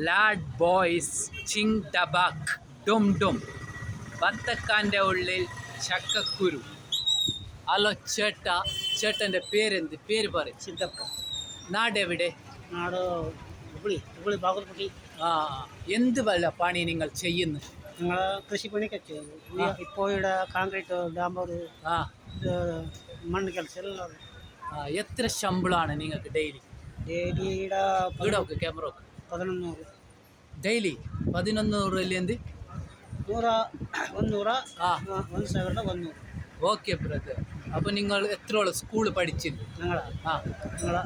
LAD boys ചിങ് ടബാക്ക് ഡും ഡും ബത്തക്കാൻ്റെ ഉള്ളിൽ ചക്കക്കുരു. Hello ചേട്ടാ, ചേട്ടൻ്റെ പേരെന്ത്? പേര് പറയും. സിദ്ധപ്പ. നാടെവിടെ? നാട് ഹുബ്ബളി. ഹുബ്ബളി ബാഗൽകോട്ടി. ആ, എന്ത് വല്ല പണി നിങ്ങൾ ചെയ്യുന്നു? ഞങ്ങൾ കൃഷിപ്പണിയൊക്കെ ചെയ്യുന്നു. ഇപ്പോൾ ഇവിടെ കോൺക്രീറ്റ് ഡാമ്പർ ആ മണ്ണ് ಕೆಲಸ ಎಲ್ಲ. എത്ര ശമ്പളമാണ് നിങ്ങൾക്ക് ഡെയിലി? ഡെയിലി ഇവിടെ വീടൊക്കെ ക്യാമറ 1100. ഡെയിലി 1100 എന്ത്? 100 ആ 1,100. Okay brother. അപ്പോൾ നിങ്ങൾ എത്രയോളം സ്കൂൾ പഠിച്ചിരുന്നു? ഞങ്ങൾ ആ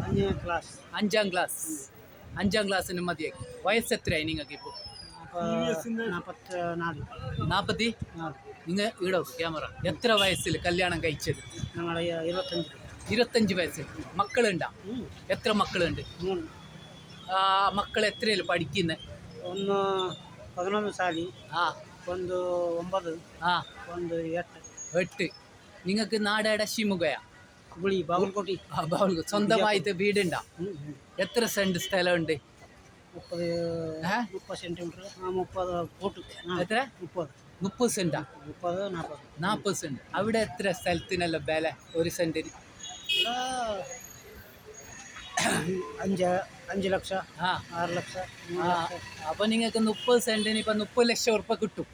5ാം ക്ലാസ്. 5ാം ക്ലാസ്. 5ാം ക്ലാസ്സിന് മതിയാക്കി. വയസ്സ് എത്രയായി നിങ്ങൾക്ക് ഇപ്പോൾ? 44. 40? നിങ്ങൾ ഈടോ ക്യാമറ. എത്ര വയസ്സിൽ കല്യാണം കഴിച്ചത്? ഞങ്ങൾ 25. 25 വയസ്സിൽ. മക്കളുണ്ടാ? എത്ര മക്കളുണ്ട്? 3. മക്കൾ എത്രയിൽ പഠിക്കുന്നത്? ഒന്ന് 11 സാലി, ആ ಒಂದು 9, ആ ಒಂದು 8. 8. നിങ്ങൾക്ക് നാടേടെ ശിമുകയാ? ಹುಬ್ಬಳ್ಳಿ ಬಾಗಲಕೋಟೆ. സ്വന്തമായിട്ട് വീടുണ്ടാ? എത്ര സെന്റ് സ്ഥലമുണ്ട്? 30 സെന്റിമീറ്റർ. 30 ഫുട്ട്. എത്ര? 30 സെന്റാ? 40 സെന്റ്. അവിടെ എത്ര സ്ഥലത്തിനല്ല വില ഒരു സെന്റിന്? 5 ലക്ഷം, ആ 6 ലക്ഷം. അപ്പൊ നിങ്ങൾക്ക് 30 സെന്റിന് ഇപ്പൊ 30 ലക്ഷം ഉറുപ്പ കിട്ടും.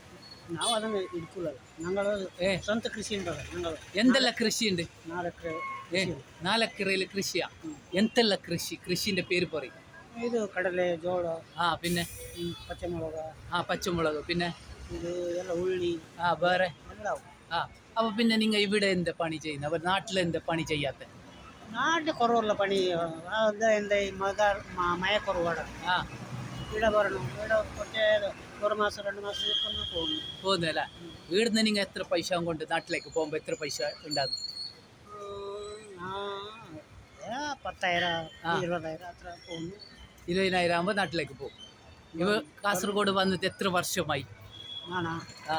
ನಾವು ಅದನ್ನು ಇಟ್ಕೊಳ್ಳಲ್ಲ. ഞങ്ങൾ ಸ್ವಂತ ಕೃಷಿ ಉಂಟಲ್ಲ. ഞങ്ങൾ എന്തെല്ലാം കൃഷിയുണ്ട്? 4 ಎಕರೆ. 4 എക്കറയിൽ കൃഷിയാ? എന്തെല്ലാം കൃഷി? കൃഷിന്റെ പേര് പറയും. ಇದು ಕಡಲೆ, ಜೋಳ, പിന്നെ ಪಚ್ಚಮೊಳಗ, പച്ചമുളക്, പിന്നെ ಇದು ಎಲ್ಲ ಉಳ್ಳಿ, വേറെ ಎಲ್ಲ. അപ്പൊ പിന്നെ നിങ്ങൾ ഇവിടെ എന്താ പണി ചെയ്യുന്നത്? അവർ നാട്ടിൽ എന്താ പണി ചെയ്യാത്ത? നാട്ടിൽ കുറവുള്ള പണി എന്താ മഴ കുറവാണ്. ഇവിടെ പറയണം. ഇവിടെ കുറച്ച് 1 മാസം 2 മാസം പോകുന്നല്ല. ഇവിടുന്ന് നിങ്ങൾ എത്ര പൈസ കൊണ്ട് നാട്ടിലേക്ക് പോകുമ്പോൾ എത്ര പൈസ ഉണ്ടാകും? 10,000, 20,000 അത്ര പോകുന്നു. 20,000 ആകുമ്പോൾ നാട്ടിലേക്ക് പോകും. ഇവ കാസർഗോഡ് വന്നിട്ട് എത്ര വർഷമായി? ആണോ? ആ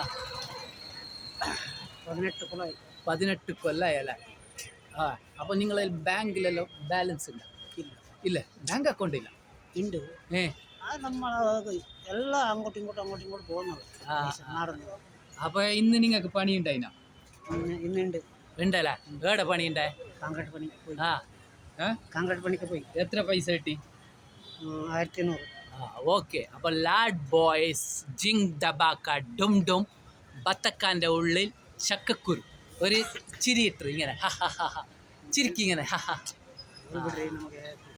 18 കൊല്ലമായി. 18 കൊല്ലമായല്ലേ? ആ അപ്പോൾ നിങ്ങൾ ബാങ്കിലെല്ലോ ബാലൻസ് ഉണ്ടോ? ഇല്ല. ബാങ്ക് അക്കൗണ്ട് ഇല്ല? ഉണ്ട്. അത് നമ്മൾ എല്ലാം അങ്ങോട്ടും ഇങ്ങോട്ടും പോകുന്നത്. അപ്പോൾ ഇന്ന് നിങ്ങൾക്ക് പണി ഉണ്ടായിനോ? ഇന്നുണ്ട്. ഉണ്ടല്ലേ? ഏടെ പണി ഉണ്ടായി? കോൺക്രീറ്റ് പണി പോയി. കോൺക്രീറ്റ് പണിക്ക് പോയി. എത്ര പൈസ കിട്ടി? 1500. ഓക്കെ. അപ്പോൾ ലാഡ് ബോയ്സ് ജിങ് ഡബാക്ക ഡും ഡും ബത്തക്കാൻ്റെ ഉള്ളിൽ ചക്കക്കുരു. ഒരു ചിരിയിട്ട് ഇങ്ങനെ ചിരിക്കിങ്ങനെ. നമുക്ക്